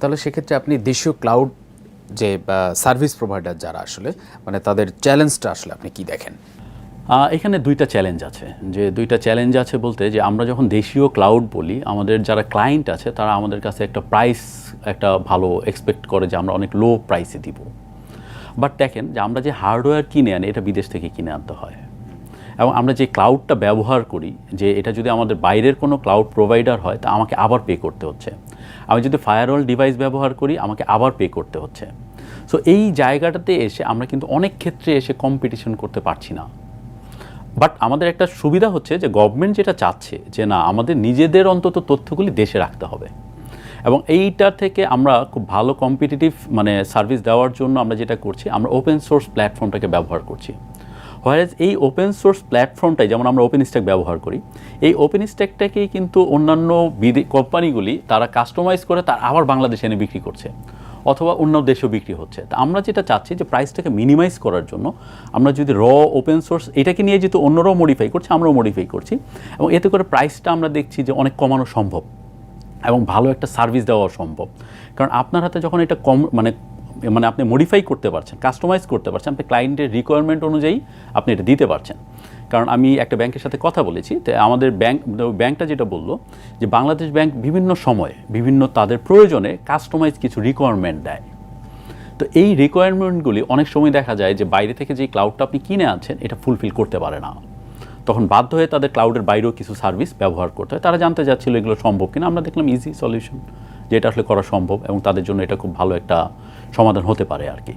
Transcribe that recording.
তাহলে সেক্ষেত্রে আপনি দেশীয় ক্লাউড যে সার্ভিস প্রোভাইডার যারা আসলে মানে তাদের চ্যালেঞ্জটা আসলে আপনি কি দেখেন? এখানে দুইটা চ্যালেঞ্জ আছে। যে দুইটা চ্যালেঞ্জ আছে বলতে যে আমরা যখন দেশীয় ক্লাউড বলি, আমাদের যারা ক্লায়েন্ট আছে তারা আমাদের কাছে একটা প্রাইস একটা ভালো এক্সপেক্ট করে যে আমরা অনেক লো প্রাইসে দিব। বাট দেখেন যে আমরা যে হার্ডওয়্যার কিনে আনি এটা বিদেশ থেকে কিনে আনতে হয়, এবং আমরা যে ক্লাউডটা ব্যবহার করি যে এটা যদি আমাদের বাইরের কোনো ক্লাউড প্রোভাইডার হয় তা আমাকে আবার পে করতে হচ্ছে। আমি যদি ফায়ারওয়াল ডিভাইস ব্যবহার করি আমাকে আবার পে করতে হচ্ছে। সো এই জায়গাটাতে এসে আমরা কিন্তু অনেক ক্ষেত্রে এসে কম্পিটিশন করতে পারছি না। বাট আমাদের একটা সুবিধা হচ্ছে যে গভর্নমেন্ট যেটা চাচ্ছে যে না, আমাদের নিজেদের অন্তত তথ্যগুলি দেশে রাখতে হবে, এবং এইটার থেকে আমরা খুব ভালো কম্পিটিটিভ মানে সার্ভিস দেওয়ার জন্য আমরা যেটা করছি, আমরা ওপেন সোর্স প্ল্যাটফর্মটাকে ব্যবহার করছি। হোয়ারেজ এই ওপেন সোর্স প্ল্যাটফর্মটাই যেমন আমরা ওপেন স্ট্যাক ব্যবহার করি, এই ওপেন স্ট্যাকটাকেই কিন্তু অন্যান্য কোম্পানিগুলি তারা কাস্টমাইজ করে তার আবার বাংলাদেশে এনে বিক্রি করছে, অথবা অন্য দেশেও বিক্রি হচ্ছে। তা আমরা যেটা চাচ্ছি যে প্রাইসটাকে মিনিমাইজ করার জন্য আমরা যদি ওপেন সোর্স এটাকে নিয়ে যেহেতু অন্যরাও মডিফাই করছে, আমরাও মডিফাই করছি, এবং এতে করে প্রাইসটা আমরা দেখছি যে অনেক কমানো সম্ভব এবং ভালো একটা সার্ভিস দেওয়া সম্ভব। কারণ আপনার হাতে যখন এটা কম মানে আপনি মডিফাই করতে পারছেন, কাস্টমাইজ করতে পারছেন, আপনি ক্লায়েন্টের রিকোয়ারমেন্ট অনুযায়ী আপনি এটা দিতে পারছেন। কারণ আমি একটা ব্যাংকের সাথে কথা বলেছি, তো আমাদের ব্যাংকটা যেটা বললো যে বাংলাদেশ ব্যাংক বিভিন্ন সময়ে বিভিন্ন তাদের প্রয়োজনে কাস্টমাইজ কিছু রিকোয়ারমেন্ট দেয়। তো এই রিকোয়ারমেন্টগুলি অনেক সময় দেখা যায় যে বাইরে থেকে যে ক্লাউডটা আপনি কিনে আনছেন এটা ফুলফিল করতে পারে না, তখন বাধ্য হয়ে তাদের ক্লাউডের বাইরেও কিছু সার্ভিস ব্যবহার করতে হয়। তারা জানতে চাচ্ছিল এগুলো সম্ভব কিনা, আমরা দেখলাম ইজি সলিউশন, যেটা আসলে করা সম্ভব এবং তাদের জন্য এটা খুব ভালো একটা সমাধান হতে পারে আর কি।